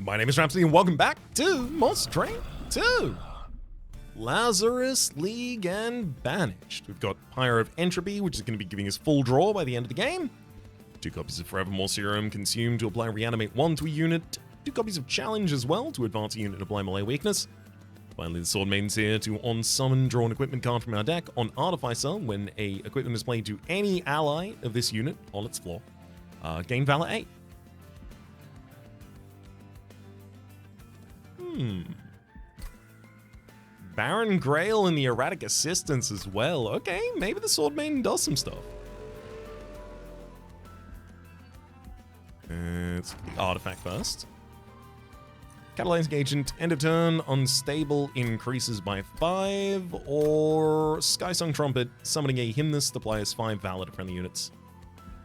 My name is Rhapsody and welcome back to Monster Train 2. Lazarus, League, and Banished. We've got Pyre of Entropy, which is going to be giving us full draw by the end of the game. 2 copies of Forevermore Serum consumed to apply Reanimate 1 to a unit. 2 copies of Challenge as well to advance a unit and apply Melee Weakness. Finally, the Swordmaiden's here to on-summon, draw an equipment card from our deck. On Artificer, when a equipment is played to any ally of this unit on its floor, gain Valor 8. Baron Grail and the Erratic Assistance as well. Okay, maybe the Swordmaiden does some stuff. Let's get the artifact first. Catalyzing Agent, end of turn, unstable, increases by 5, or Skysung Trumpet, summoning a Hymnist, applies 5 Valor to friendly units.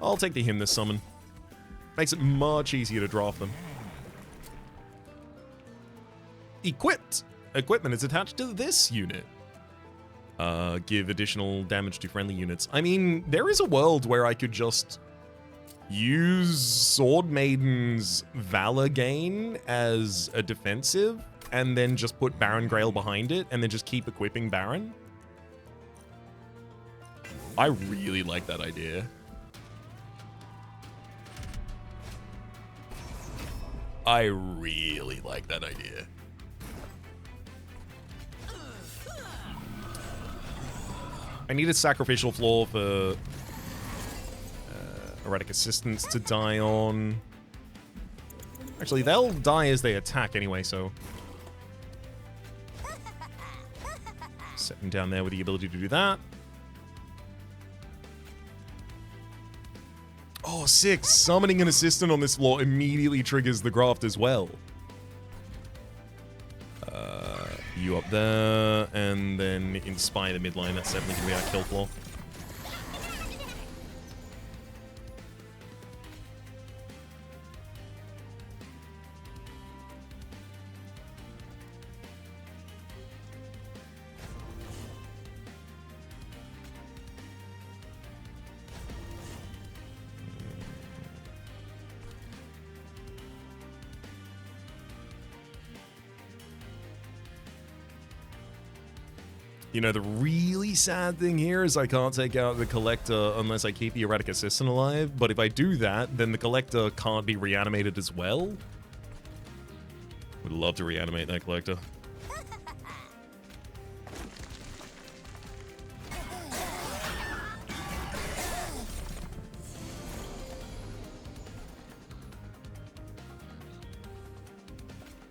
I'll take the Hymnist summon. Makes it much easier to draft them. Equipped. Equipment is attached to this unit. Give additional damage to friendly units. I mean, there is a world where I could just use Swordmaiden's Valor gain as a defensive, and then just put Baron Grail behind it, and then just keep equipping Baron. I really like that idea. I really like that idea. I need a sacrificial floor for Erratic Assistance to die on. Actually, they'll die as they attack anyway, so set them down there with the ability to do that. Oh, 6. Summoning an assistant on this floor immediately triggers the graft as well. You up there, and then Inspire the midline. That's definitely going to be our kill floor. You know, the really sad thing here is I can't take out the Collector unless I keep the Erratic Assistant alive, but if I do that, then the Collector can't be reanimated as well. Would love to reanimate that Collector.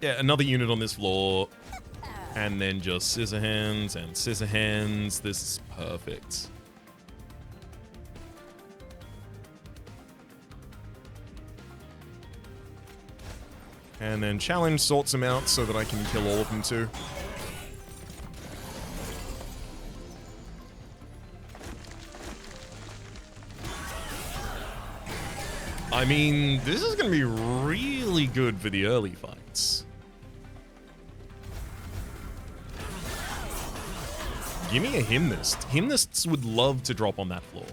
Yeah, another unit on this floor. And then just Scissor Hands and Scissor Hands. This is perfect. And then Challenge sorts them out so that I can kill all of them too. I mean, this is going to be really good for the early fights. Give me a Hymnist. Hymnists would love to drop on that floor.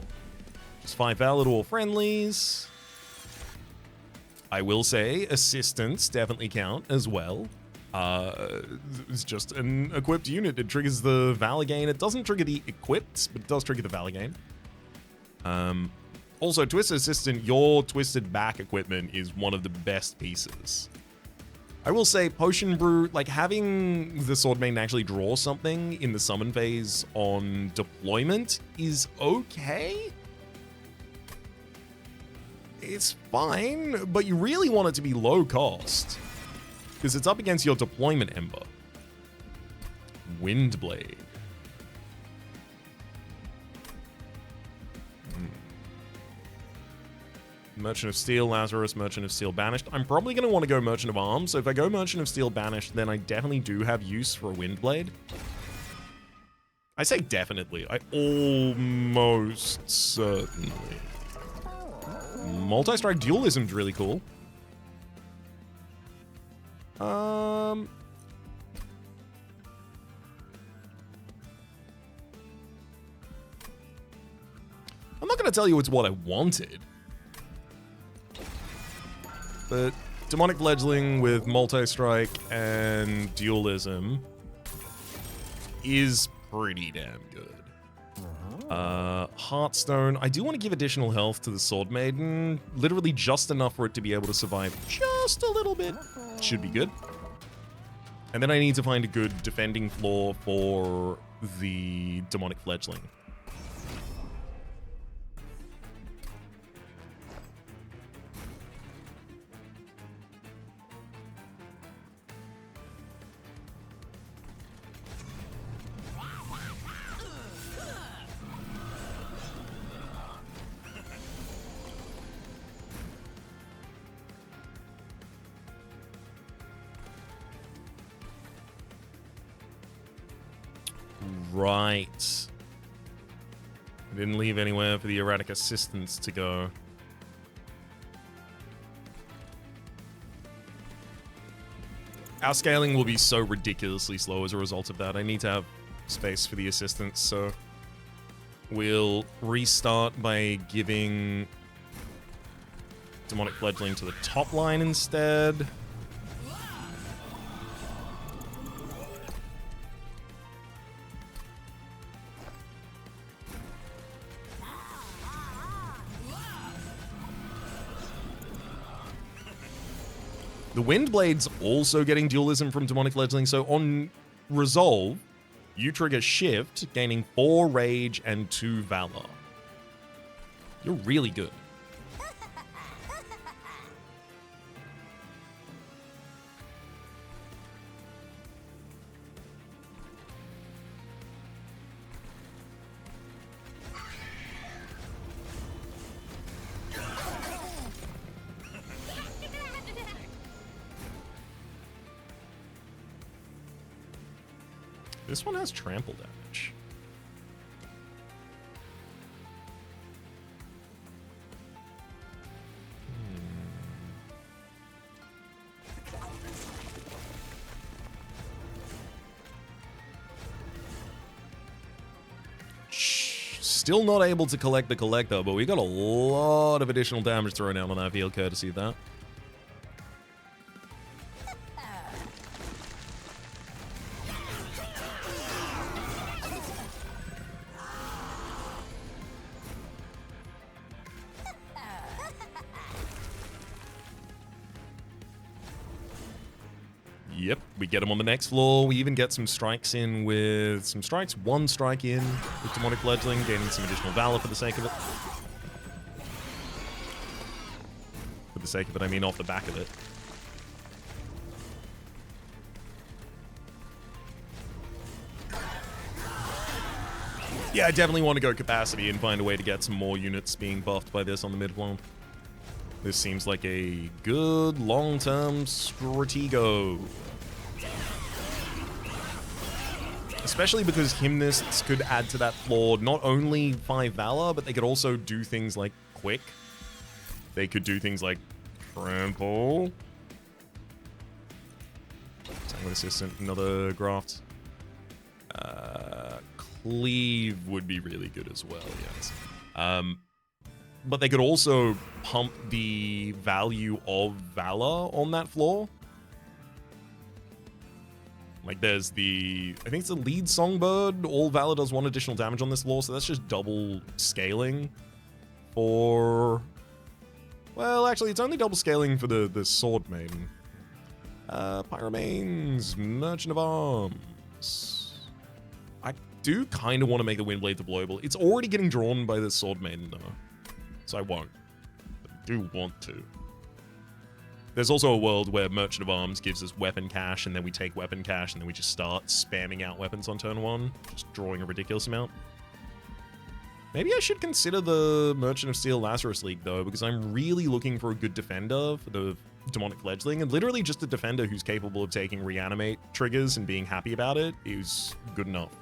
Just 5 Valor to all friendlies. I will say assistants definitely count as well. It's just an equipped unit. It triggers the Valor gain. It doesn't trigger the equipped, but it does trigger the Valor gain. Also, Twisted Assistant, your Twisted Back equipment is one of the best pieces. I will say, Potion Brew, like having the Swordmaiden actually draw something in the summon phase on deployment is okay. It's fine, but you really want it to be low cost because it's up against your deployment Ember. Windblade. Merchant of Steel, Lazarus, Merchant of Steel, Banished. I'm probably going to want to go Merchant of Arms, so if I go Merchant of Steel, Banished, then I definitely do have use for a Windblade. I say definitely. I almost certainly. Multi-strike Dualism's really cool. I'm not going to tell you it's what I wanted. But Demonic Fledgling with Multi-Strike and Dualism is pretty damn good. Heartstone. I do want to give additional health to the Swordmaiden. Literally just enough for it to be able to survive just a little bit. Should be good. And then I need to find a good defending floor for the Demonic Fledgling. Right. I didn't leave anywhere for the erratic assistants to go. Our scaling will be so ridiculously slow as a result of that. I need to have space for the assistants, so we'll restart by giving Demonic Fledgling to the top line instead. The Windblade's also getting dualism from Demonic Fledgling, so on Resolve, you trigger Shift, gaining 4 Rage and 2 Valor. You're really good. This one has trample damage. Still not able to collect the Collector, but we got a lot of additional damage thrown out on that field courtesy of that. Yep, we get him on the next floor. We even get some strikes in with some strikes. 1 strike in with Demonic Fledgling, gaining some additional Valor for the sake of it. For the sake of it, I mean off the back of it. Yeah, I definitely want to go capacity and find a way to get some more units being buffed by this on the mid lane. This seems like a good long-term stratego. Especially because Hymnists could add to that floor not only 5 Valor, but they could also do things like Quick. They could do things like Trample. Sanguine Assistant, another Graft. Cleave would be really good as well, yes. But they could also pump the value of Valor on that floor. Like there's the, I think it's the lead Songbird. All Valor does 1 additional damage on this floor, so that's just double scaling for, well, actually it's only double scaling for the Swordmaiden. Pyromanes, Merchant of Arms. I do kind of want to make the Windblade deployable. It's already getting drawn by the Swordmaiden though, so I won't. But I do want to. There's also a world where Merchant of Arms gives us weapon cache, and then we take weapon cache, and then we just start spamming out weapons on turn 1, just drawing a ridiculous amount. Maybe I should consider the Merchant of Steel Lazarus League, though, because I'm really looking for a good defender for the Demonic Fledgling, and literally just a defender who's capable of taking Reanimate triggers and being happy about it is good enough.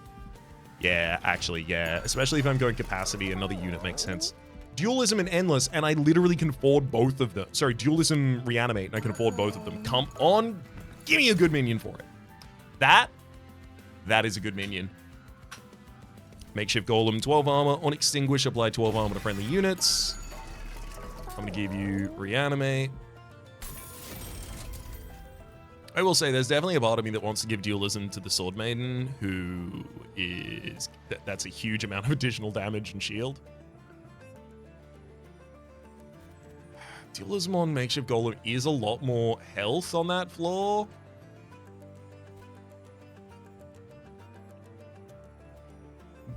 Yeah, actually, yeah. Especially if I'm going capacity, another unit makes sense. Dualism and Endless, and I literally can afford both of them. Sorry, Dualism, Reanimate, and I can afford both of them. Come on, give me a good minion for it. That is a good minion. Makeshift Golem, 12 armor. On Extinguish, apply 12 armor to friendly units. I'm going to give you Reanimate. I will say there's definitely a part of me that wants to give dualism to the Swordmaiden, who is... That's a huge amount of additional damage and shield. Dualism on Makeshift Golem is a lot more health on that floor.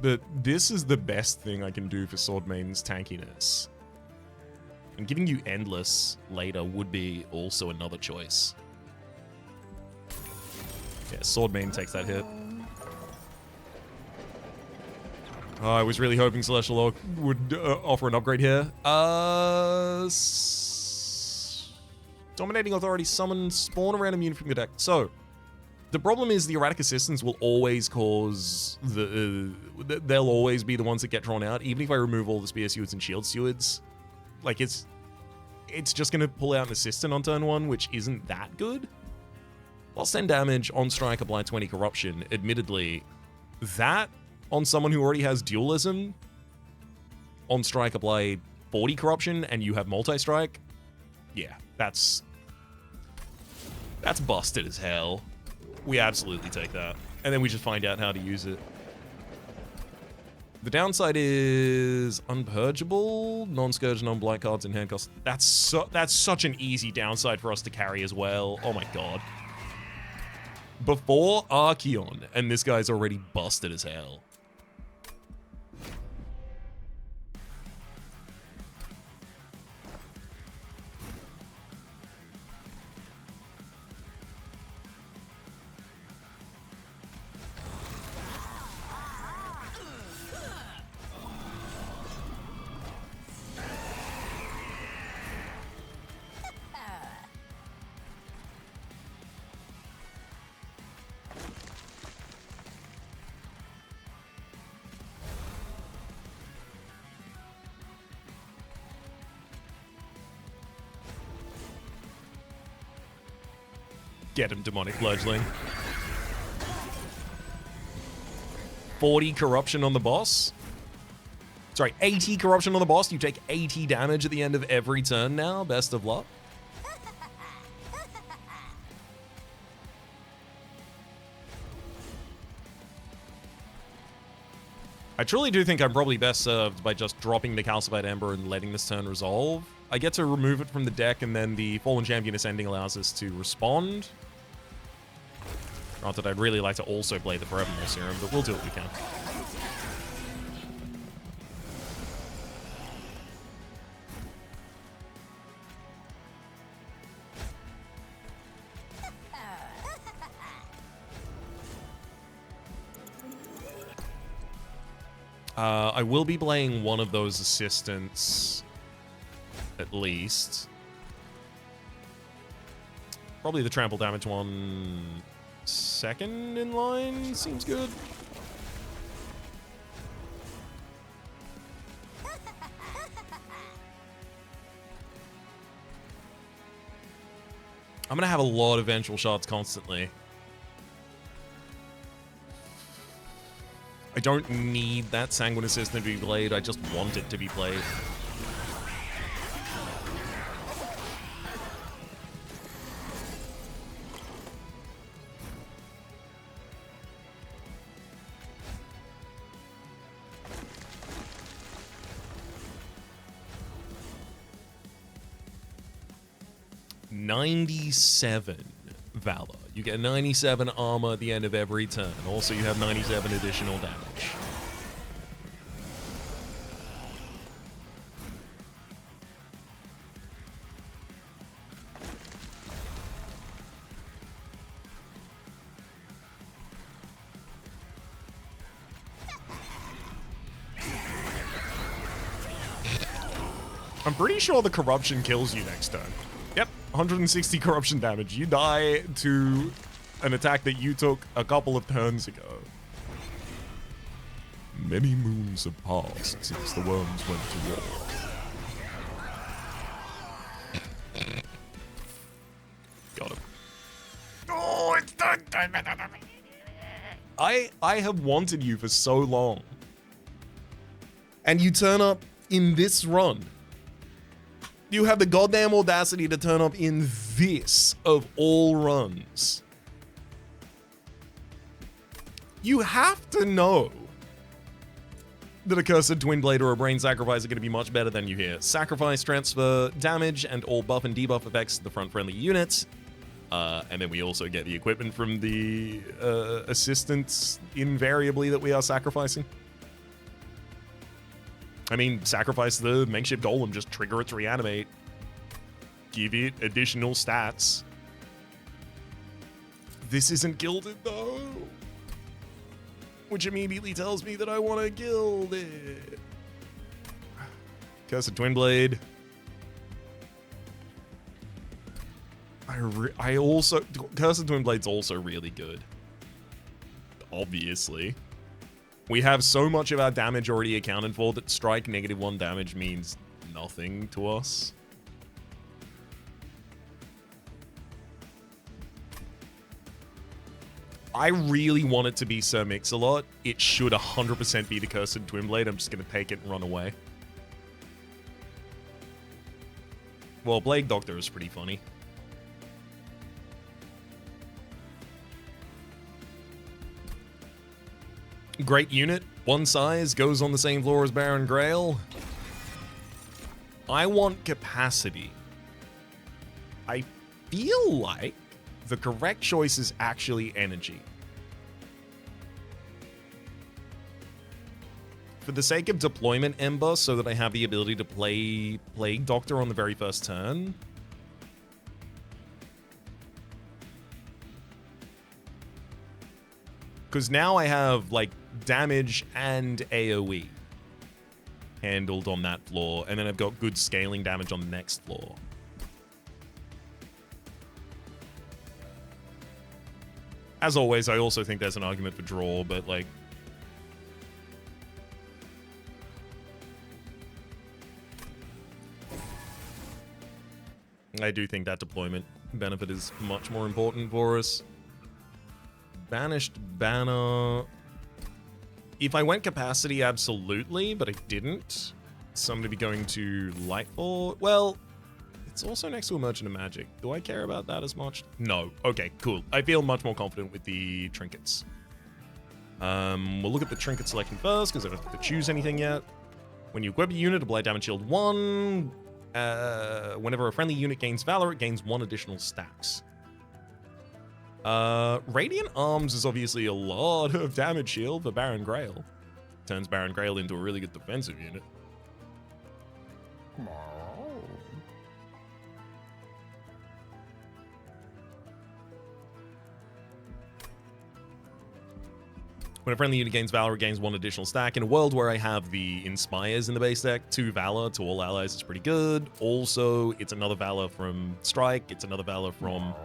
But this is the best thing I can do for Swordmaiden's tankiness. And giving you Endless later would be also another choice. Yeah, Swordmaiden takes that hit. Oh, I was really hoping Celestial Orc would offer an upgrade here. Dominating Authority summon spawn a random unit from your deck. So, the problem is the erratic assistants will always cause they'll always be the ones that get drawn out, even if I remove all the Spear Stewards and Shield Stewards. Like, it's just going to pull out an assistant on turn 1, which isn't that good. Plus 10 damage on strike, apply 20 corruption. Admittedly, that on someone who already has dualism, on strike, apply 40 corruption, and you have multi-strike. Yeah, that's busted as hell. We absolutely take that. And then we just find out how to use it. The downside is unpurgeable, non-scourge, non-blight cards, and hand cost. That's such an easy downside for us to carry as well. Oh my god. Before Archeon, and this guy's already busted as hell. Get him, Demonic Fledgling. 40 corruption on the boss. Sorry, 80 corruption on the boss. You take 80 damage at the end of every turn now. Best of luck. I truly do think I'm probably best served by just dropping the Calcified Ember and letting this turn resolve. I get to remove it from the deck, and then the Fallen Champion Ascending allows us to respond. Granted, I'd really like to also play the Forevermore Serum, but we'll do what we can. I will be playing one of those assistants, at least. Probably the trample damage one second in line seems good. I'm gonna have a lot of vengeful shots constantly. I don't need that Sanguine Assistant to be played, I just want it to be played. $97 Valor. You get 97 armor at the end of every turn. Also, you have 97 additional damage. I'm pretty sure the corruption kills you next turn. Yep, 160 corruption damage. You die to an attack that you took a couple of turns ago. Many moons have passed since the worms went to war. Got him. Oh, it's done. I have wanted you for so long. And you turn up in this run. You have the goddamn audacity to turn up in this of all runs. You have to know that a Cursed Twin Blade or a Brain Sacrifice are going to be much better than you here. Sacrifice transfer damage and all buff and debuff effects to the front friendly units. And then we also get the equipment from the assistants invariably that we are sacrificing. I mean, sacrifice the makeshift golem, just trigger it to reanimate. Give it additional stats. This isn't gilded though. Which immediately tells me that I want to gild it. Cursed Twin Blade. I also... Cursed Twin Blade's also really good. Obviously. We have so much of our damage already accounted for that strike -1 damage means nothing to us. I really want it to be Sir Mix-a-Lot. It should 100% be the Cursed Twin Blade. I'm just going to take it and run away. Well, Blade Doctor is pretty funny. Great unit, one size, goes on the same floor as Baron Grail. I want capacity. I feel like the correct choice is actually energy. For the sake of deployment Ember, so that I have the ability to play Plague Doctor on the very first turn. Because now I have, like, damage and AoE handled on that floor, and then I've got good scaling damage on the next floor. As always, I also think there's an argument for draw, but, like... I do think that deployment benefit is much more important for us. Banished Banner... If I went capacity, absolutely, but I didn't. So I'm going to be going to Lightfall. Well, it's also next to a Merchant of Magic. Do I care about that as much? No. Okay, cool. I feel much more confident with the trinkets. We'll look at the trinket selection first, because I don't have to choose anything yet. When you equip a unit, apply damage shield 1. Whenever a friendly unit gains Valor, it gains 1 additional stacks. Radiant Arms is obviously a lot of damage shield for Baron Grail. Turns Baron Grail into a really good defensive unit. When a friendly unit gains Valor, it gains 1 additional stack. In a world where I have the Inspires in the base deck, 2 Valor to all allies is pretty good. Also, it's another Valor from Strike. It's another Valor from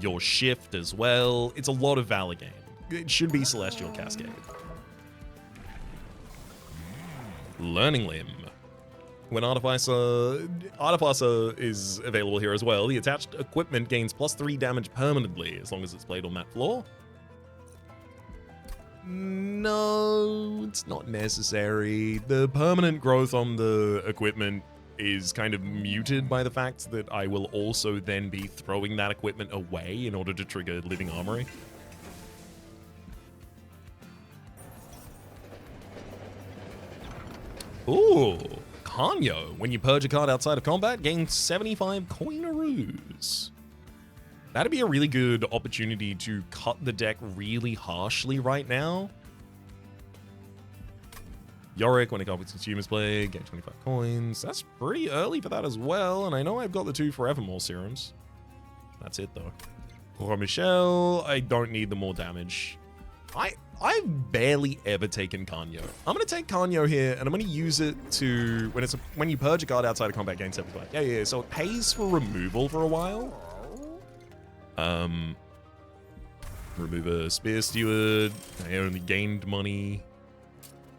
your Shift as well. It's a lot of Valor gain. It should be Celestial Cascade. Learning Limb. When Artificer is available here as well, the attached equipment gains +3 damage permanently as long as it's played on that floor. No, it's not necessary. The permanent growth on the equipment is kind of muted by the fact that I will also then be throwing that equipment away in order to trigger Living Armory. Ooh, Kanyo. When you purge a card outside of combat, gain 75 coinaroos. That'd be a really good opportunity to cut the deck really harshly right now. Yorick, when a card with Consumer's Plague, gain 25 coins. That's pretty early for that as well, and I know I've got the 2 Forevermore serums. That's it, though. Roi Michel, I don't need the more damage. I've barely ever taken Kanyo. I'm going to take Kanyo here, and I'm going to use it to... When you purge a card outside of combat, gain 75. Yeah, so it pays for removal for a while. Remove a Spear Steward. I only gained money.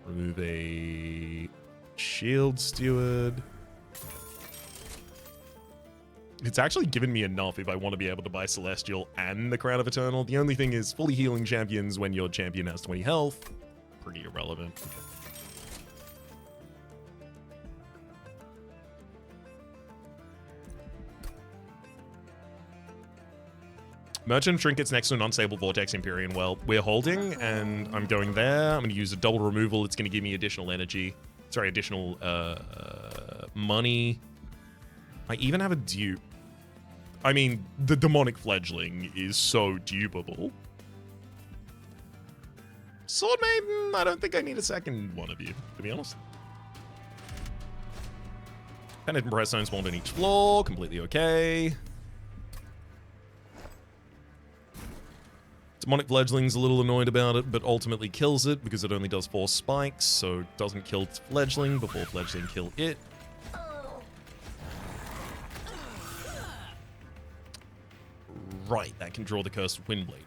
Remove a Shield Steward. It's actually given me enough if I want to be able to buy Celestial and the Crown of Eternal. The only thing is fully healing champions when your champion has 20 health. Pretty irrelevant. Merchant Trinket's next to an unstable Vortex Empyrean. Well, we're holding, and I'm going there. I'm going to use a double removal. It's going to give me additional energy. Sorry, additional money. I even have a dupe. I mean, the Demonic Fledgling is so dupable. Swordmaiden, I don't think I need a second one of you, to be honest. Penitent Pressstone spawned on each floor. Completely okay. Demonic Fledgling's a little annoyed about it, but ultimately kills it because it only does 4 spikes, so it doesn't kill its Fledgling before Fledgling kill it. Right, that can draw the Cursed Windblade.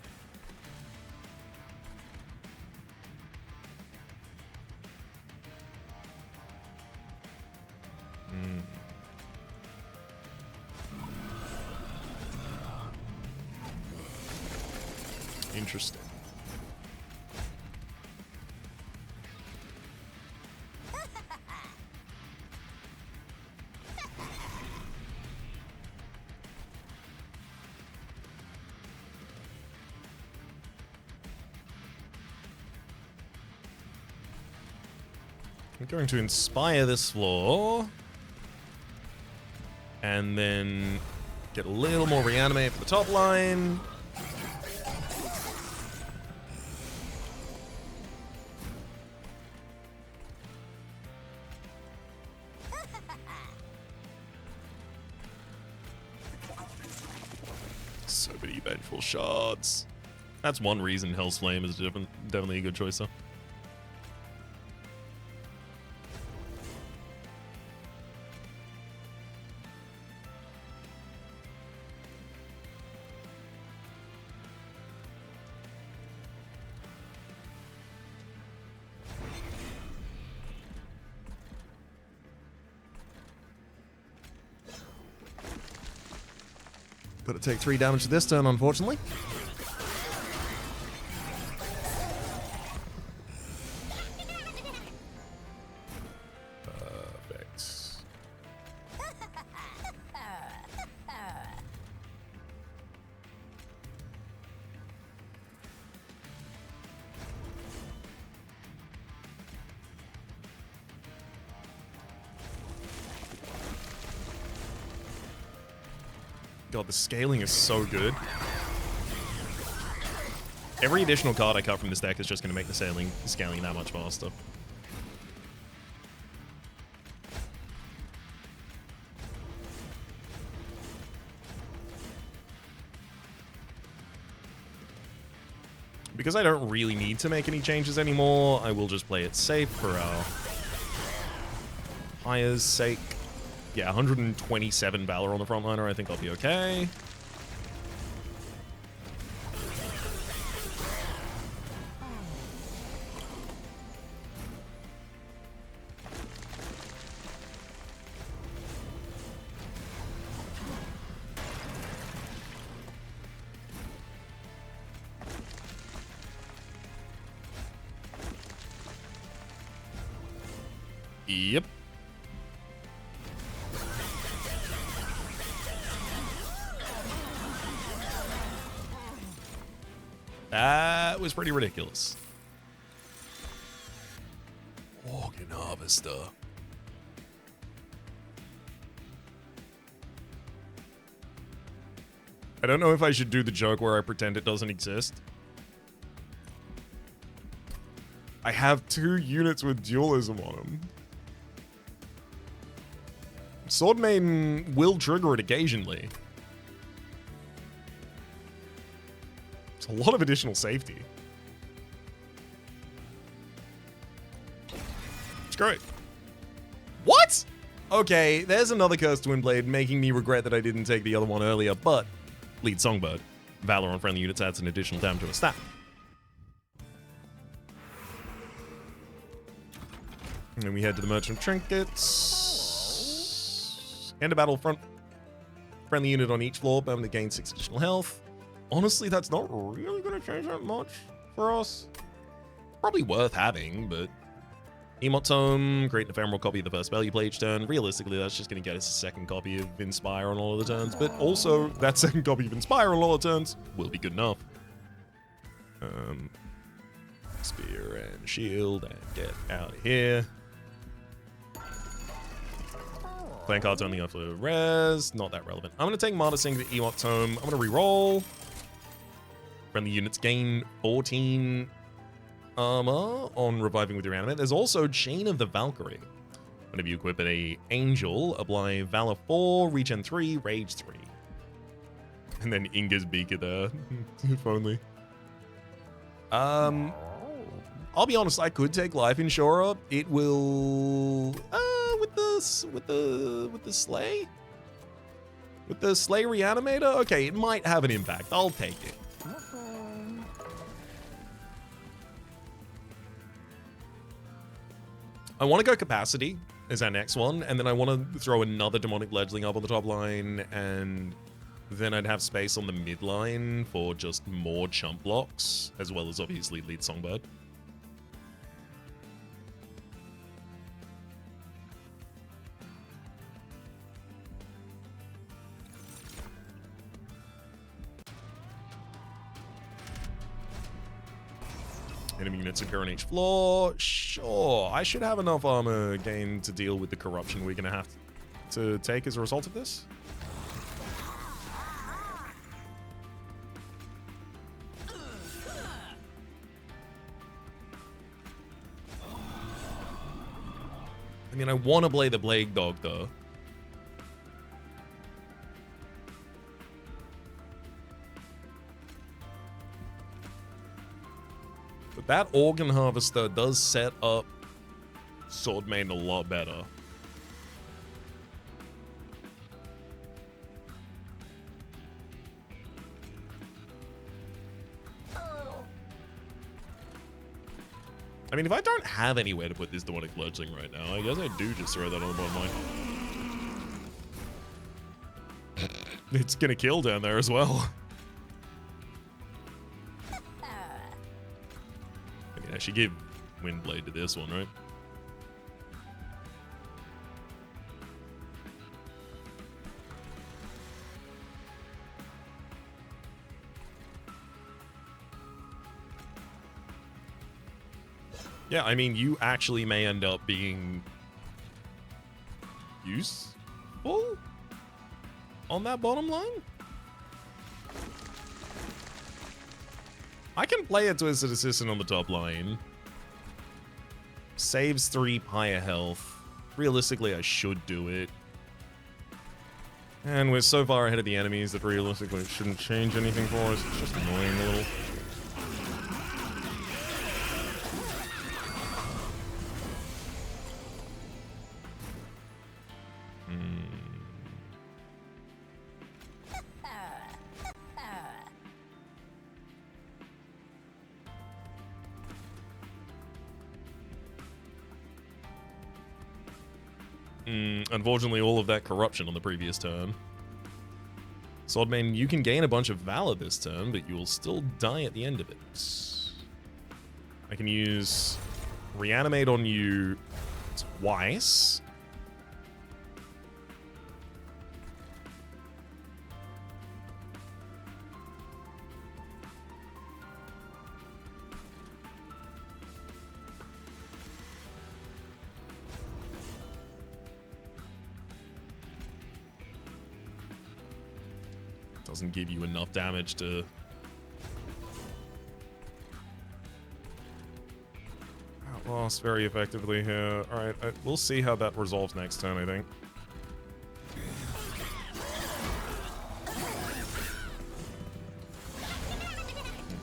Interesting. I'm going to inspire this floor. And then get a little more reanimate for the top line. So many vengeful shards. That's one reason Hell's Flame is definitely a good choice, though. Got to take 3 damage this turn, unfortunately. Perfect. God, the scaling is so good. Every additional card I cut from this deck is just going to make the scaling that much faster. Because I don't really need to make any changes anymore, I will just play it safe for our Hire's sake. Yeah, 127 Valor on the frontliner. I think I'll be okay. Yep. That was pretty ridiculous. Organ Harvester. I don't know if I should do the joke where I pretend it doesn't exist. I have 2 units with dualism on them. Swordmaiden will trigger it occasionally. It's a lot of additional safety. It's great. What? Okay, there's another Cursed Windblade, making me regret that I didn't take the other one earlier, but lead Songbird. Valor on friendly units adds an additional damage to a stat. And then we head to the Merchant Trinkets. End of battle front. Friendly unit on each floor, permanently gain 6 additional health. Honestly, that's not really going to change that much for us. Probably worth having, but Emote Tome, create an ephemeral copy of the first spell you play each turn. Realistically, that's just going to get us a second copy of Inspire on all of the turns, but also that second copy of Inspire on all the turns will be good enough. Spear and shield and get out of here. Playing cards only after res, not that relevant. I'm going to take Martyr Sing to Emote Tome. I'm going to reroll. Friendly units gain 14 armor on reviving with your animate. There's also Chain of the Valkyrie. Whenever you equip a angel, apply Valor 4, Regen 3, Rage 3. And then Inga's Beaker there. If only. I'll be honest, I could take Life Insurer. It will with the Slay? With the Slay Reanimator? Okay, it might have an impact. I'll take it. I want to go Capacity as our next one, and then I want to throw another Demonic Fledgling up on the top line, and then I'd have space on the mid line for just more chump blocks, as well as obviously lead Songbird. Enemy units appear on each floor. Sure, I should have enough armor gain to deal with the corruption we're going to have to take as a result of this. I mean, I want to play the Plague Dog, though. But that Organ Harvester does set up Swordmaiden a lot better. I mean, if I don't have anywhere to put this Demonic Fledgling right now, I guess I do just throw that on the bottom line. It's gonna kill down there as well. I mean, I should give Windblade to this one, right? Yeah, I mean, you actually may end up being useful on that bottom line. I can play it to as an assistant on the top line. Saves 3 higher health. Realistically, I should do it. And we're so far ahead of the enemies that realistically it shouldn't change anything for us. It's just annoying a little. Unfortunately, all of that corruption on the previous turn. Swordmaiden, you can gain a bunch of Valor this turn, but you will still die at the end of it. I can use Reanimate on you twice. Doesn't give you enough damage to outlast very effectively here. Alright, we'll see how that resolves next turn, I think.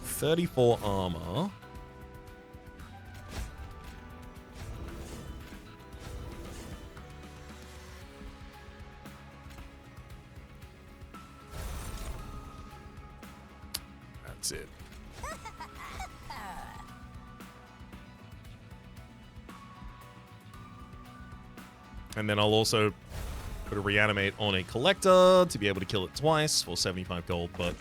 $34 armor. That's it. And then I'll also put a Reanimate on a Collector to be able to kill it twice for 75 gold, but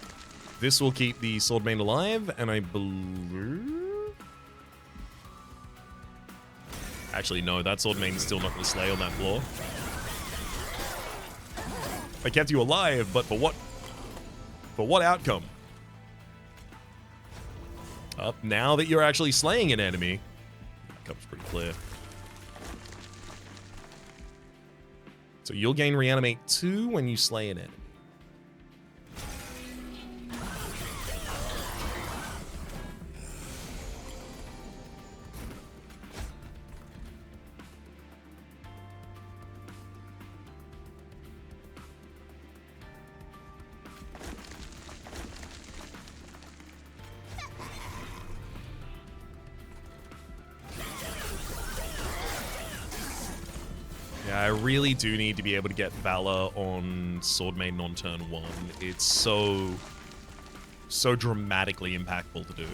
this will keep the Swordmaiden alive, and I believe... Actually, no, that Swordmaiden's still not going to slay on that floor. I kept you alive, but for what? For what outcome? Now that you're actually slaying an enemy, outcome's pretty clear. So you'll gain Reanimate 2 when you slay an enemy. I really do need to be able to get Valor on Swordmaiden on turn 1. It's so dramatically impactful to do.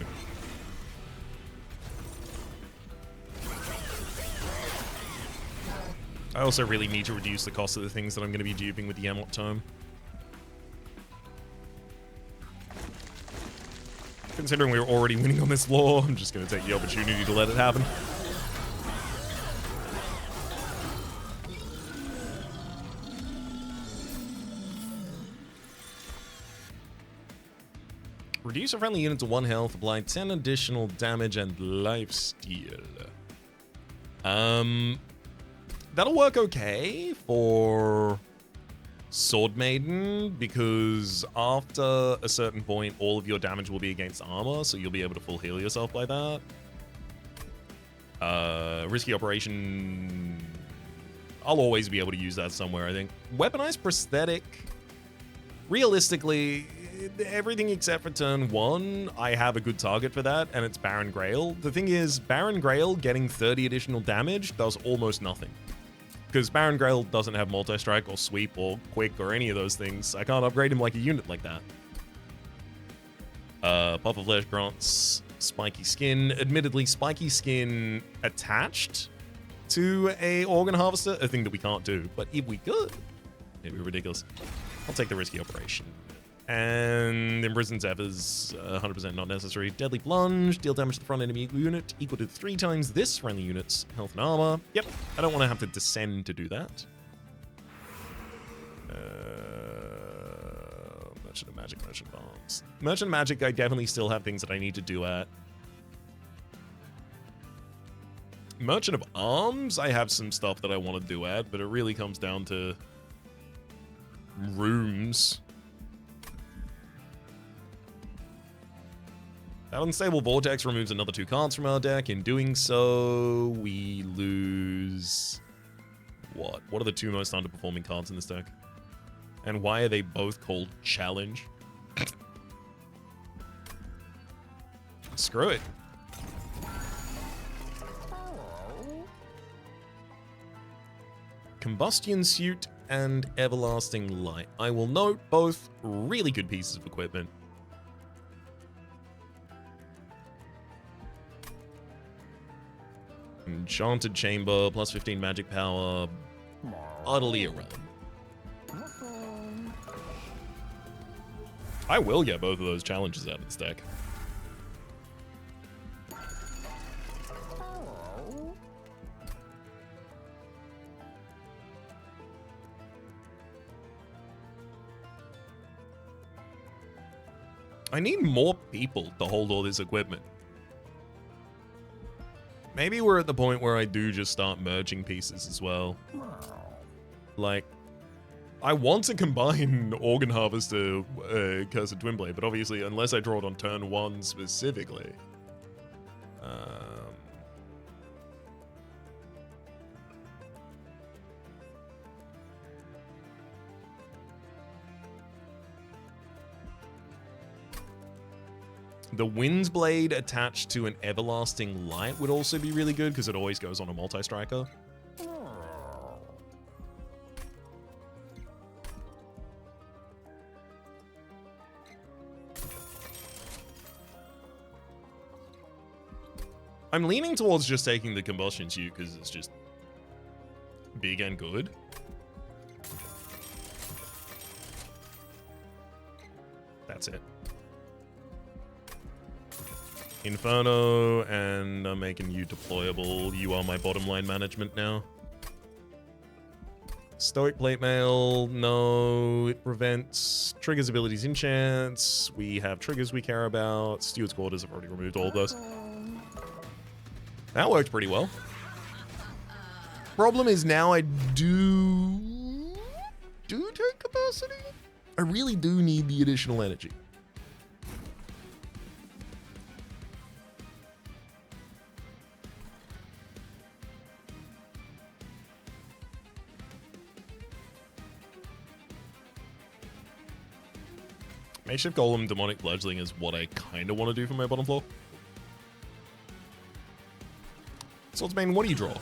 I also really need to reduce the cost of the things that I'm going to be duping with the Emot Tome. Considering we were already winning on this lore, I'm just going to take the opportunity to let it happen. Reduce a friendly unit to 1 health, apply 10 additional damage and lifesteal. That'll work okay for Swordmaiden, because after a certain point, all of your damage will be against armor, so you'll be able to full heal yourself by that. Risky Operation, I'll always be able to use that somewhere, I think. Weaponized Prosthetic, realistically, everything except for turn 1, I have a good target for that, and it's Baron Grail. The thing is, Baron Grail getting 30 additional damage does almost nothing. Because Baron Grail doesn't have multi-strike or sweep or quick or any of those things. I can't upgrade him like a unit like that. Puff of Flesh grants Spiky Skin. Admittedly, Spiky Skin attached to a Organ Harvester, a thing that we can't do. But if we could, it'd be ridiculous. I'll take the Risky Operation. And Imprisoned Zephyrs, 100% not necessary. Deadly Plunge, deal damage to the front enemy unit equal to 3 times this friendly unit's health and armor. Yep, I don't want to have to descend to do that. Merchant of Magic, Merchant of Arms. Merchant of Magic, I definitely still have things that I need to do at. Merchant of Arms, I have some stuff that I want to do at, but it really comes down to rooms. That Unstable Vortex removes another 2 cards from our deck. In doing so, we lose... What? What are the 2 most underperforming cards in this deck? And why are they both called Challenge? Screw it. Combustion Suit and Everlasting Light. I will note both really good pieces of equipment. Enchanted Chamber, plus 15 magic power, utterly irrelevant. I will get both of those challenges out of this deck. I need more people to hold all this equipment. Maybe we're at the point where I do just start merging pieces as well. Like, I want to combine Organ Harvester, Cursed Twinblade, but obviously, unless I draw it on turn 1 specifically. The Windblade attached to an Everlasting Light would also be really good, because it always goes on a multi-striker. I'm leaning towards just taking the Combustion Suit, because it's just big and good. That's it. Inferno, and I'm making you deployable. You are my bottom line management now. Stoic Plate Mail, no, it prevents triggers, abilities, enchants. We have triggers we care about. Steward's Quarters, I've already removed all of those. That worked pretty well. Problem is now I do take capacity. I really do need the additional energy. Makeshift Golem, Demonic Fledgling is what I kind of want to do for my bottom floor. Swordmaiden, what do you draw?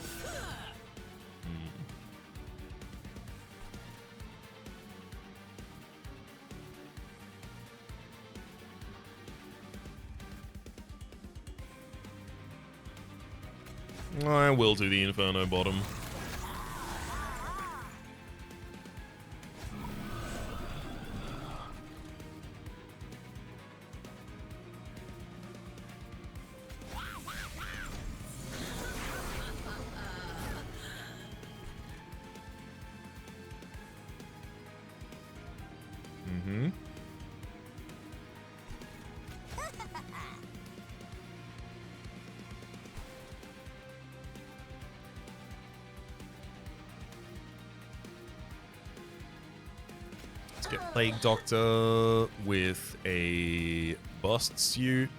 I will do the Inferno bottom. Get Plague Doctor with a bust suit.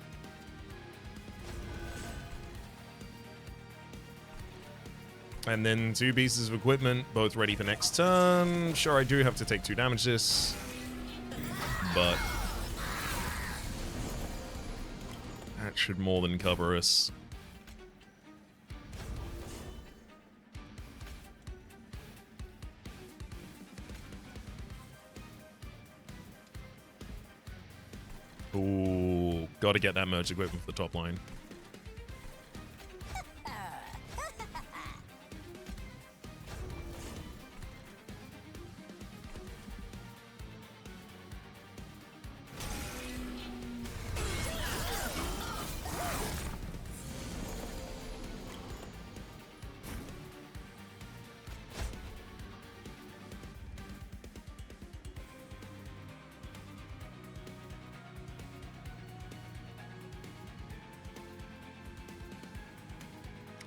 And then 2 pieces of equipment, both ready for next turn. Sure, I do have to take 2 damage this, but that should more than cover us. Ooh, gotta get that merge equipment for the top line.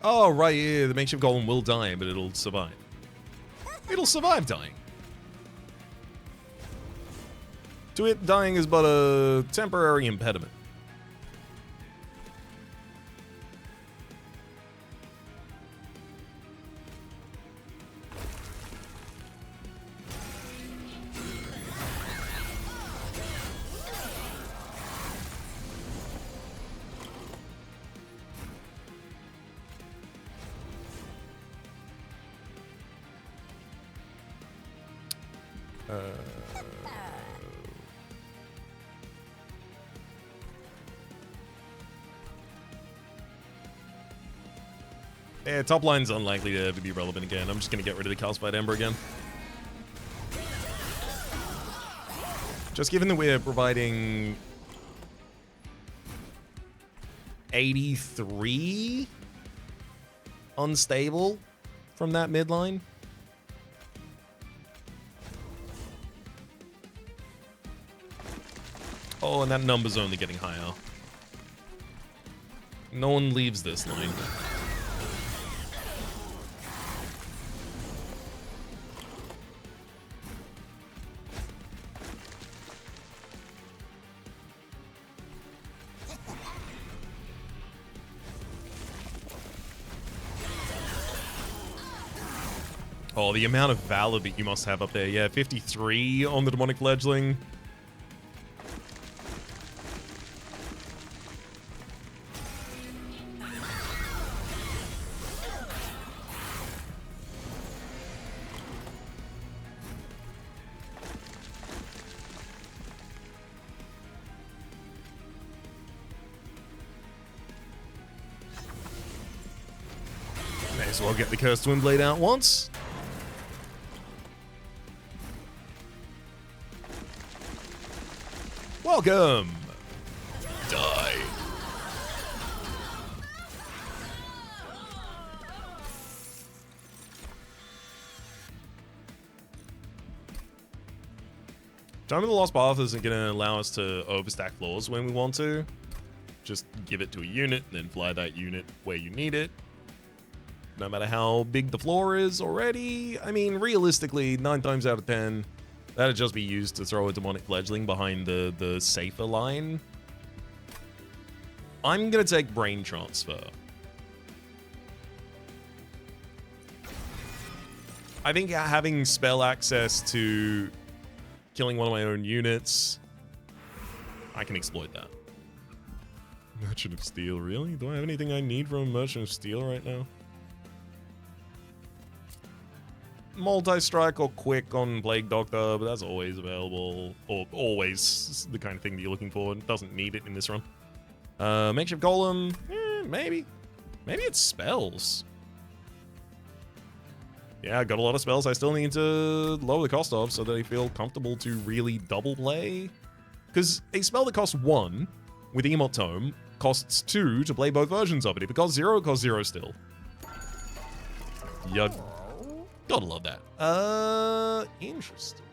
Oh, right, yeah, the makeshift golem will die, but it'll survive. It'll survive dying. To it, dying is but a temporary impediment. Yeah, top line's unlikely to be relevant again. I'm just going to get rid of the Calcified Ember again. Just given that we're providing 83 unstable from that midline. Oh, and that number's only getting higher. No one leaves this line. Oh, the amount of valor that you must have up there. Yeah, 53 on the Demonic Fledgling. May as well get the Cursed Windblade out once. Welcome. Die. Tome of the Lost Path isn't going to allow us to overstack floors when we want to. Just give it to a unit, then fly that unit where you need it. No matter how big the floor is already. I mean, realistically, 9 times out of 10, that'd just be used to throw a demonic fledgling behind the safer line. I'm going to take Brain Transfer. I think having spell access to killing one of my own units, I can exploit that. Merchant of Steel, really? Do I have anything I need from a Merchant of Steel right now? Multi-strike or quick on Plague Doctor, but that's always available. Or always the kind of thing that you're looking for. It doesn't need it in this run. Makeshift Golem, maybe. Maybe it's spells. Yeah, I got a lot of spells I still need to lower the cost of so that I feel comfortable to really double play. Because a spell that costs 1 with Emote Tome costs 2 to play both versions of it. If it costs 0, it costs 0 still. You gotta love that. Interesting.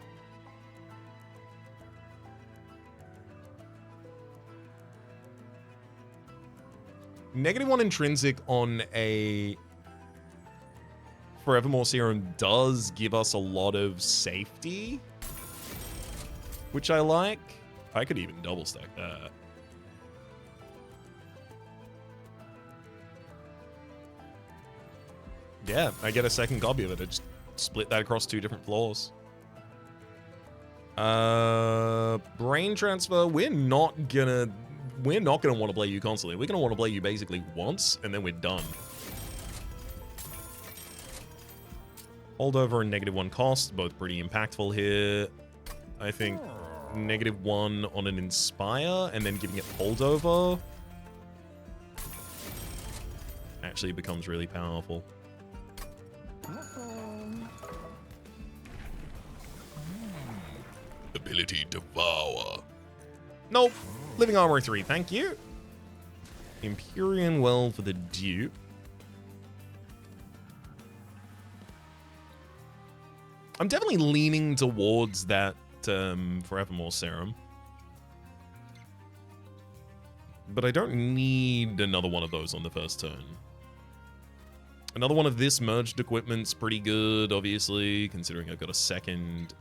-1 intrinsic on a Forevermore Serum does give us a lot of safety, which I like. I could even double stack that. Yeah, I get a second copy of it. I just split that across 2 different floors. Brain Transfer, we're not gonna want to play you constantly. We're gonna want to play you basically once, and then we're done. Holdover and -1 cost, both pretty impactful here. I think -1 on an Inspire, and then giving it Holdover actually becomes really powerful. Ability Devour. Nope. Living Armor 3, thank you. Empyrean Well for the dupe. I'm definitely leaning towards that Forevermore Serum. But I don't need another one of those on the first turn. Another one of this merged equipment's pretty good, obviously, considering I've got a second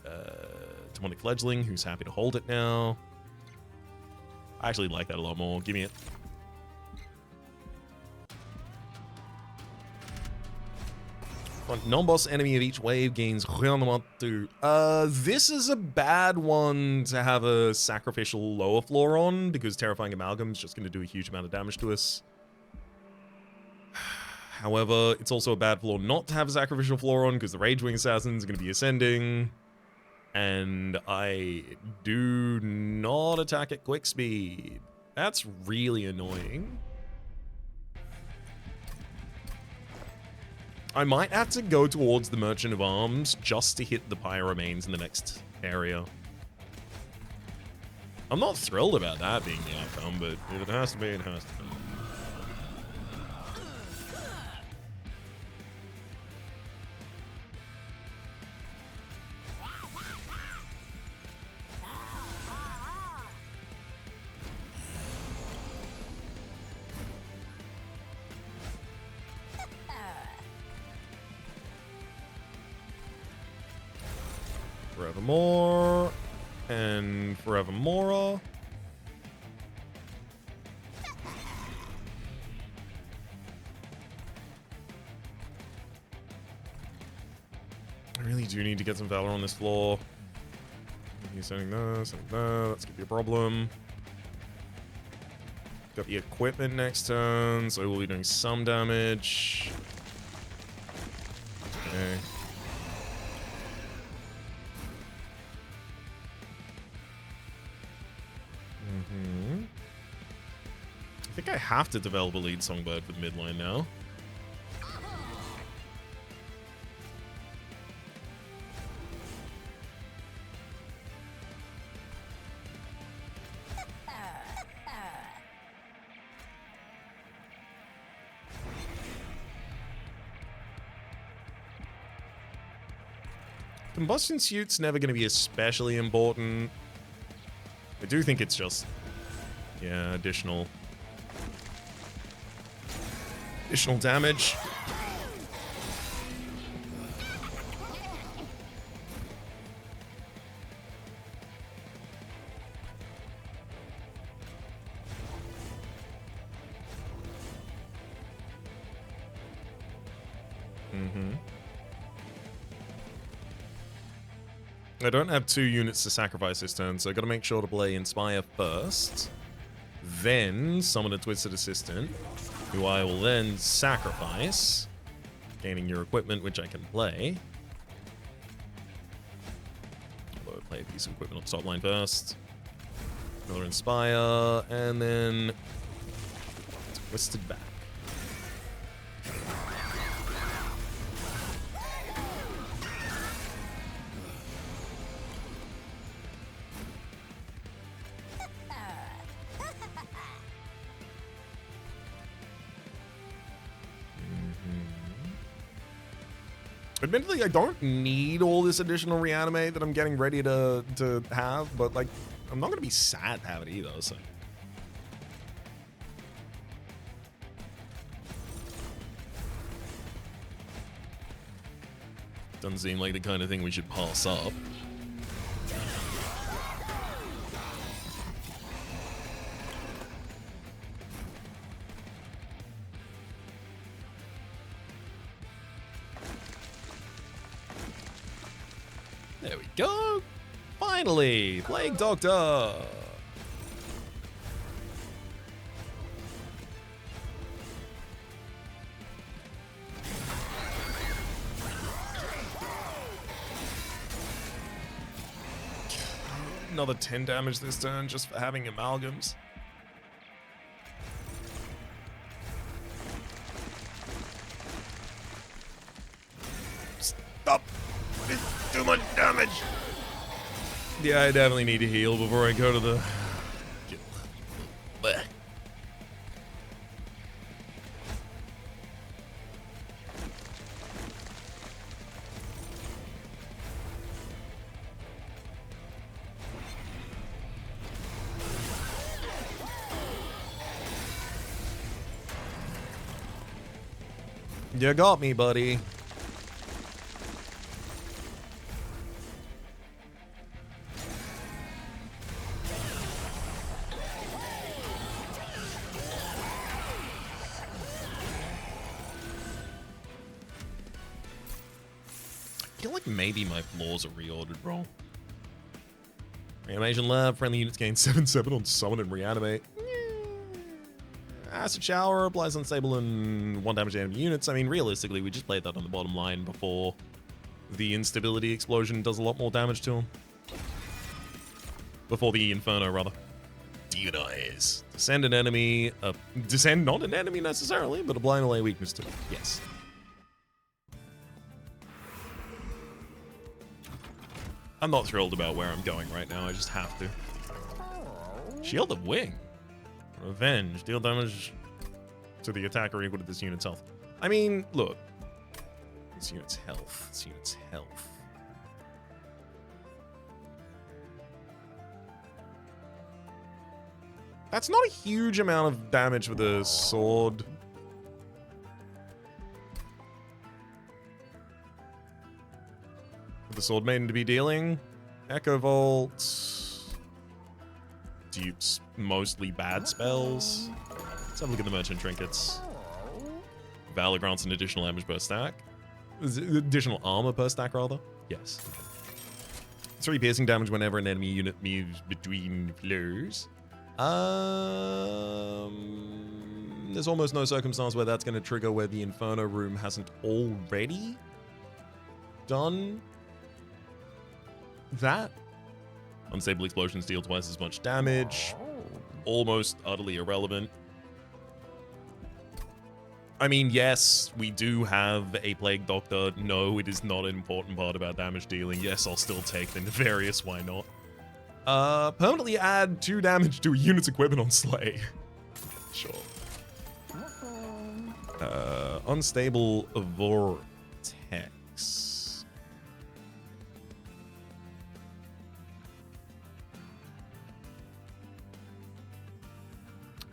Demonic Fledgling who's happy to hold it now. I actually like that a lot more. Give me it. Non-boss enemy of each wave gains 2. This is a bad one to have a sacrificial lower floor on, because Terrifying Amalgam is just going to do a huge amount of damage to us. However, it's also a bad floor not to have a sacrificial floor on, because the Ragewing Assassin is going to be ascending. And I do not attack at quick speed. That's really annoying. I might have to go towards the Merchant of Arms just to hit the Pyramanes in the next area. I'm not thrilled about that being the outcome, but if it has to be, it has to be. Forevermore and Forevermore. I really do need to get some Valor on this floor. He's sending that, that's gonna be a problem. Got the equipment next turn, so we'll be doing some damage. Okay. I think I have to develop a lead Songbird for the midline now. Combustion Suit's never going to be especially important. I do think it's just, yeah, additional damage. I don't have 2 units to sacrifice this turn, so I gotta make sure to play Inspire first. Then summon a Twisted Assistant, who I will then sacrifice, gaining your equipment, which I can play. Although I play a piece of equipment on the top line first. Another Inspire, and then Twisted back. Admittedly, I don't need all this additional reanimate that I'm getting ready to have, but like, I'm not gonna be sad to have it either, so. Doesn't seem like the kind of thing we should pass up. There we go. Finally, Plague Doctor. Another 10 damage this turn just for having amalgams. Stop! It's too much damage! Yeah, I definitely need to heal before I go to the... Blech. You got me, buddy. I feel like maybe my floors are reordered wrong. Reanimation Lab, friendly units gain 7/7 on summon and reanimate. Acid Shower applies unstable and 1 damage to enemy units. I mean, realistically, we just played that on the bottom line before the Instability Explosion does a lot more damage to him. Before the Inferno, rather. Demonize. Descend an enemy. Descend not an enemy necessarily, but a blind allay weakness to it. Yes. I'm not thrilled about where I'm going right now. I just have to. Shield of Wing. Revenge. Deal damage to the attacker equal to this unit's health. I mean, look. This unit's health. This unit's health. That's not a huge amount of damage with a sword. For the Swordmaiden to be dealing. Echo Vault. Dupes mostly bad spells. Let's have a look at the Merchant Trinkets. Valor grants an additional damage per stack. Additional armor per stack, rather. Yes. 3 piercing damage whenever an enemy unit moves between floors. There's almost no circumstance where that's going to trigger where the Inferno room hasn't already done that. Unstable explosions deal twice as much damage. Almost utterly irrelevant. I mean, yes, we do have a Plague Doctor. No, it is not an important part about damage dealing. Yes, I'll still take the Nefarious, why not? Permanently add 2 damage to a unit's equipment on Slay. Sure. Unstable Vortex.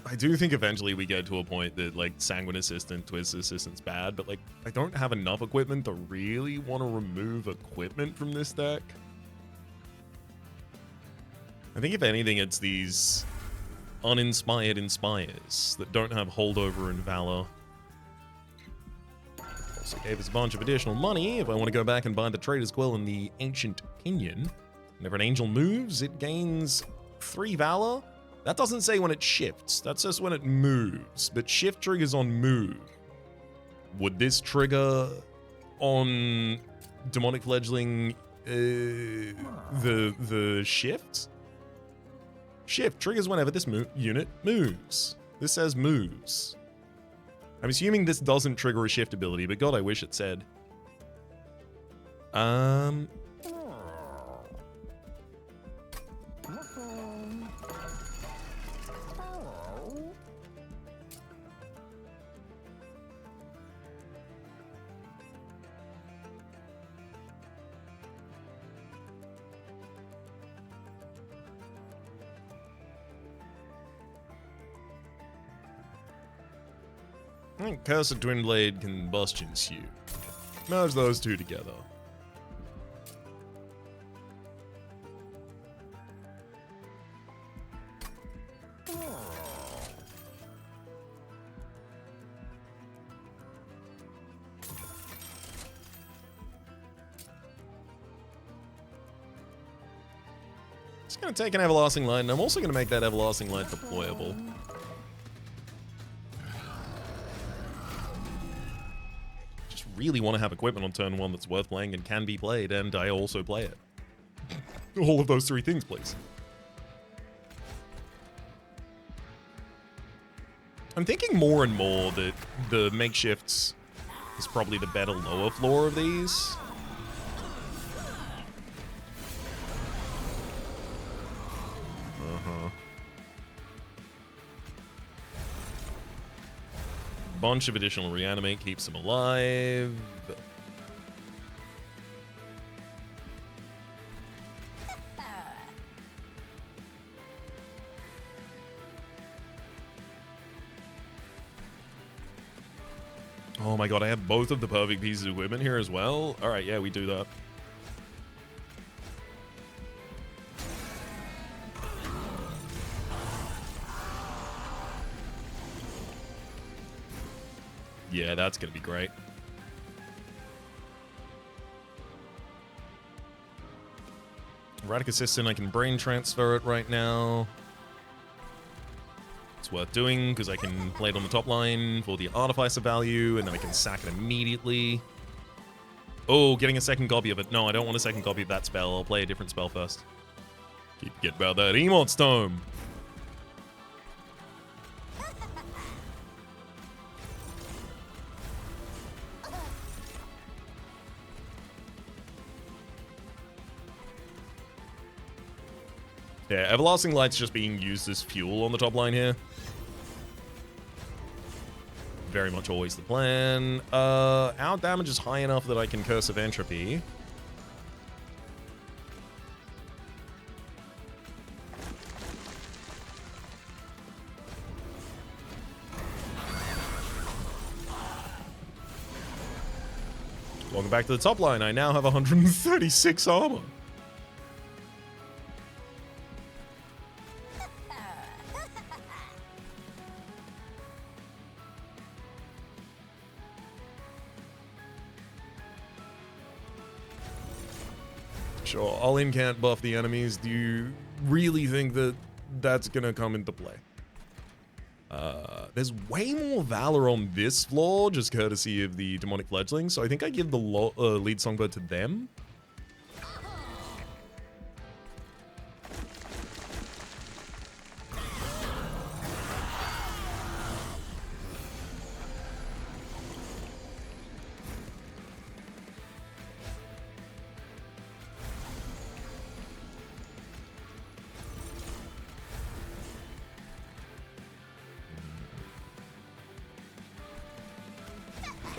I do think eventually we get to a point that, like, Sanguine Assistant, Twist Assistant's bad, but, like, I don't have enough equipment to really want to remove equipment from this deck. I think if anything, it's these uninspired inspires that don't have holdover and valor. Also gave us a bunch of additional money if I want to go back and buy the Trader's Quill and the Ancient Pinion. Whenever an angel moves, it gains 3 valor. That doesn't say when it shifts, that's just when it moves. But shift triggers on move. Would this trigger on Demonic Fledgling the shift? Shift triggers whenever this unit moves. This says moves. I'm assuming this doesn't trigger a shift ability, but God, I wish it said. I think Cursed Twin Blade Combustion Suit. Merge those two together. Just gonna take an Everlasting Light, and I'm also gonna make that Everlasting Light deployable. Really want to have equipment on turn 1 that's worth playing and can be played, and I also play it. All of those 3 things, please. I'm thinking more and more that the makeshifts is probably the better lower floor of these. Bunch of additional reanimate keeps him alive. Oh my god, I have both of the perfect pieces of equipment here as well. All right, yeah, we do that. Yeah, that's gonna be great. Erratic Assistant, I can brain transfer it right now. It's worth doing because I can play it on the top line for the Artificer value, and then I can sack it immediately. Oh, getting a second copy of it. No, I don't want a second copy of that spell. I'll play a different spell first. Keep forgetting about that Emote's Tome. Yeah, Everlasting Light's just being used as fuel on the top line here. Very much always the plan. Our damage is high enough that I can Curse of Entropy. Welcome back to the top line. I now have 136 armor. Sure, all-in can't buff the enemies. Do you really think that that's gonna come into play? There's way more Valor on this floor, just courtesy of the Demonic Fledgling, so I think I give the lead songbird to them.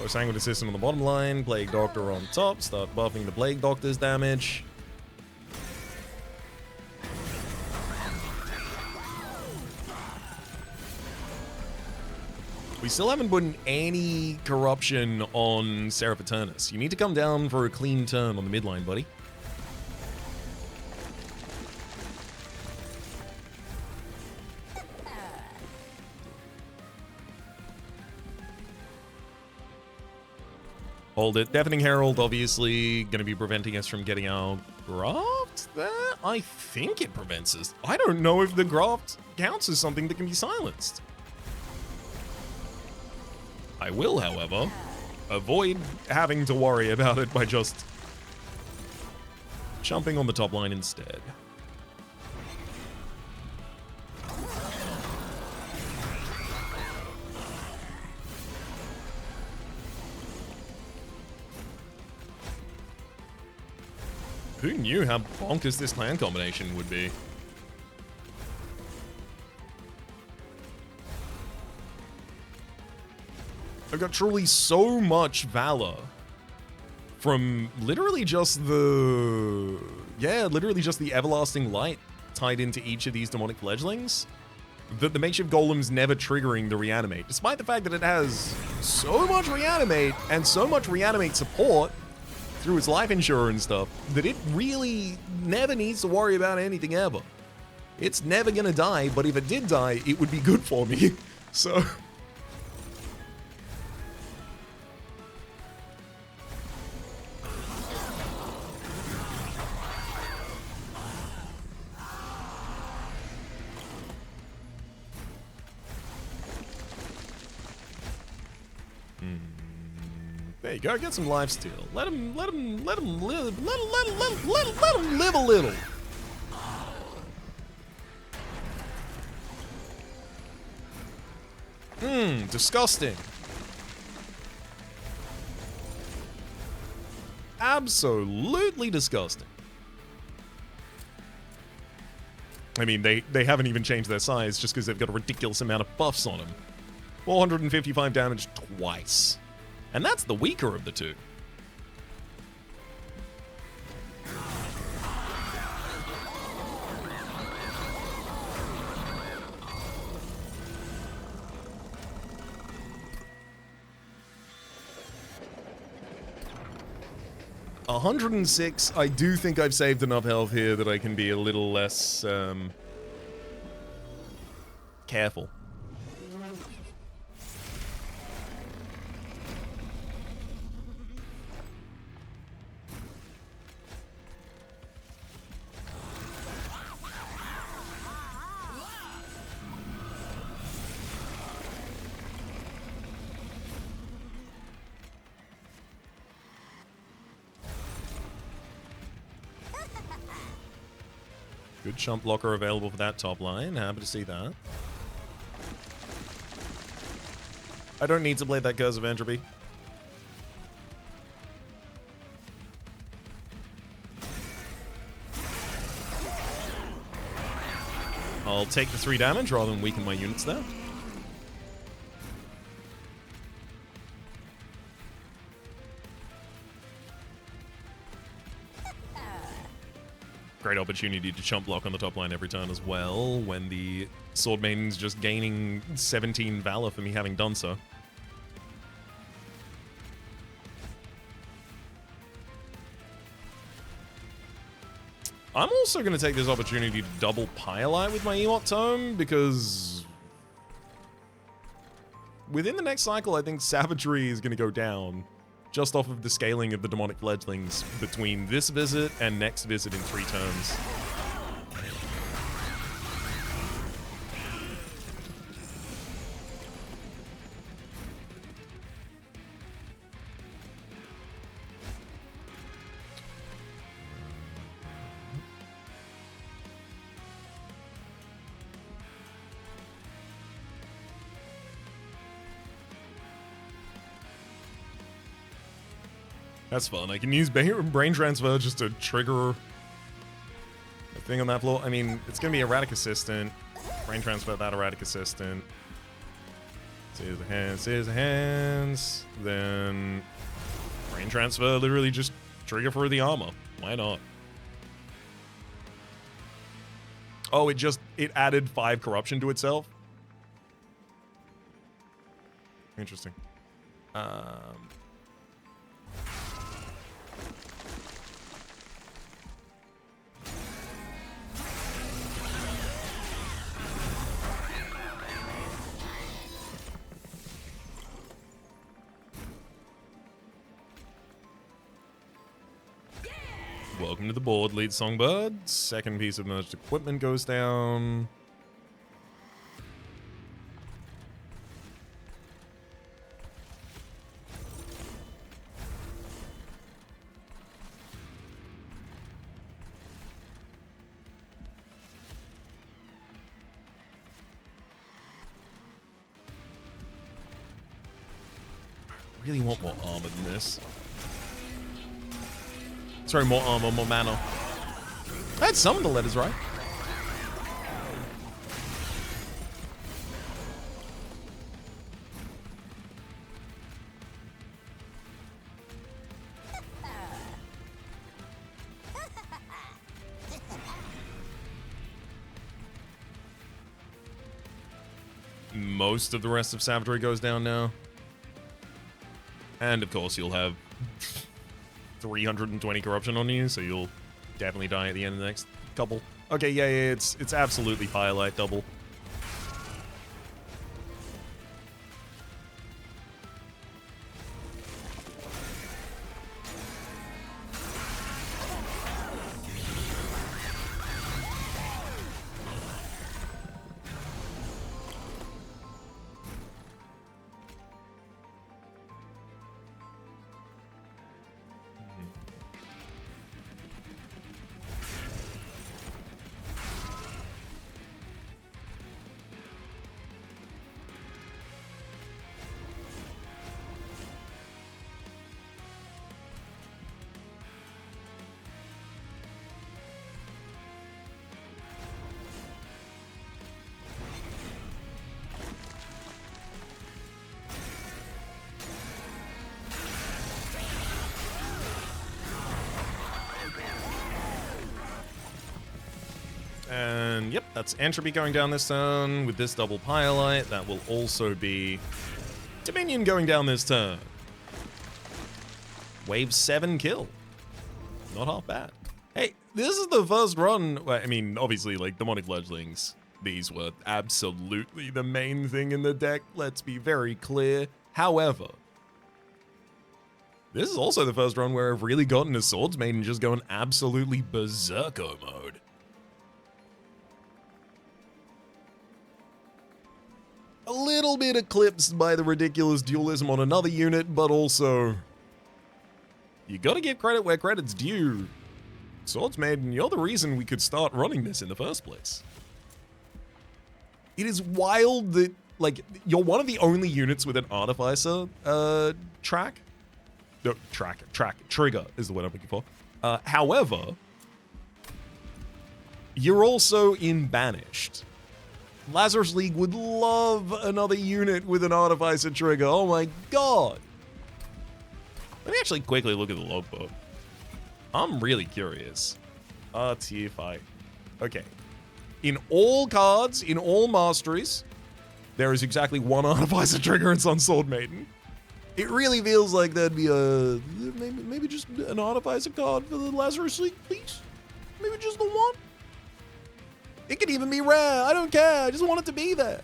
Sanguine Assistant on the bottom line, Plague Doctor on top, start buffing the Plague Doctor's damage. We still haven't put in any corruption on Serapaternus. You need to come down for a clean turn on the midline, buddy. Hold it. Deafening Herald, obviously, going to be preventing us from getting our graft there? I think it prevents us. I don't know if the graft counts as something that can be silenced. I will, however, avoid having to worry about it by just jumping on the top line instead. Who knew how bonkers this clan combination would be? I've got truly so much valor from literally just the... yeah, literally just the everlasting light tied into each of these demonic fledglings that the makeshift golem's never triggering the reanimate, despite the fact that it has so much reanimate and so much reanimate support through its life insurer and stuff, that it really never needs to worry about anything ever. It's never gonna die, but if it did die, it would be good for me. So... there you go, get some lifesteal. Let him live a little. Disgusting. Absolutely disgusting. I mean, they haven't even changed their size just because they've got a ridiculous amount of buffs on them. 455 damage twice. And that's the weaker of the two. $106. I do think I've saved enough health here that I can be a little less careful. Good chump blocker available for that top line. Happy to see that. I don't need to play that Curse of Entropy. I'll take the 3 damage rather than weaken my units there. Great opportunity to chump block on the top line every turn as well, when the Swordmaiden's just gaining 17 Valor for me having done so. I'm also going to take this opportunity to double Pyolite with my Ewok Tome, because within the next cycle, I think Savagery is going to go down, just off of the scaling of the demonic fledglings between this visit and next visit in 3 turns. That's fun. I can use Brain Transfer just to trigger a thing on that floor. I mean, it's going to be Erratic Assistant. Brain Transfer that Erratic Assistant. Here's the hands, here's the hands. Then Brain Transfer, literally just trigger for the armor. Why not? Oh, it added 5 corruption to itself? Interesting. Welcome to the board, lead songbird. Second piece of merged equipment goes down. I really want more armor than this. Sorry, more armor, more mana. I had some of the letters right. Most of the rest of Savagery goes down now. And of course you'll have 320 corruption on you, so you'll definitely die at the end of the next couple. Okay, yeah, it's absolutely Firelight double. And yep, that's Entropy going down this turn with this double Firelight. That will also be Dominion going down this turn. Wave 7 kill. Not half bad. Hey, this is the first run. Well, I mean, obviously, like, Demonic Fledglings, these were absolutely the main thing in the deck. Let's be very clear. However, this is also the first run where I've really gotten a Swordmaiden just going absolutely berserko mode. A little bit eclipsed by the ridiculous dualism on another unit, but also, you gotta give credit where credit's due. Swordmaiden, you're the reason we could start running this in the first place. It is wild that, like, you're one of the only units with an Artificer track. No, trigger is the word I'm looking for. However, you're also in Banished. Lazarus League would love another unit with an Artificer trigger. Oh my god. Let me actually quickly look at the logbook. I'm really curious. Tier 5. Okay. In all cards, in all masteries, there is exactly one Artificer trigger in Sun Swordmaiden. It really feels like that'd be a... Maybe just an Artificer card for the Lazarus League, please? Maybe just the one? It could even be rare. I don't care. I just want it to be there.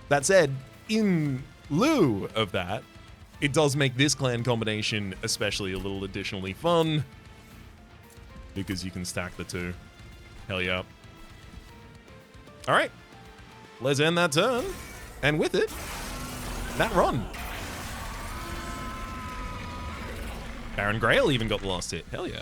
That said, in lieu of that, it does make this clan combination especially a little additionally fun because you can stack the two. Hell yeah. All right. Let's end that turn. And with it, that run. Baron Grail even got the last hit. Hell yeah.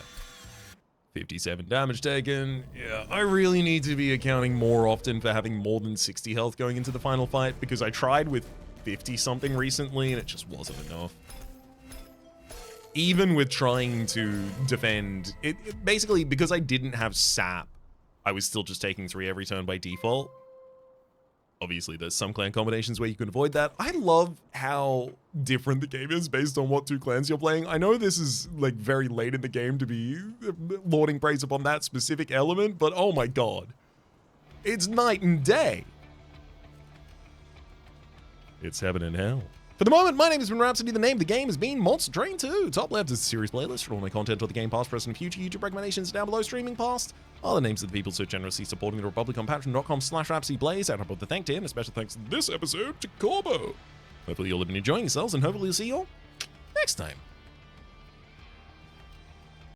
57 damage taken. Yeah, I really need to be accounting more often for having more than 60 health going into the final fight because I tried with 50 something recently and it just wasn't enough. Even with trying to defend, it basically, because I didn't have sap, I was still just taking 3 every turn by default. Obviously, there's some clan combinations where you can avoid that. I love how different the game is based on what 2 clans you're playing. I know this is like very late in the game to be lauding praise upon that specific element, but oh my god. It's night and day. it's heaven and hell. For the moment, my name has been Rhapsody. The name of the game has been Monster Train 2. Top left is a series playlist for all my content or the game past, present, and future. YouTube recommendations down below. Streaming past are the names of the people so generously supporting the Republic on patreon.com/RhapsodyPlays. And above the thank tier, and a special thanks this episode to Corbo. Hopefully you'll have been enjoying yourselves, and hopefully we'll see you all next time.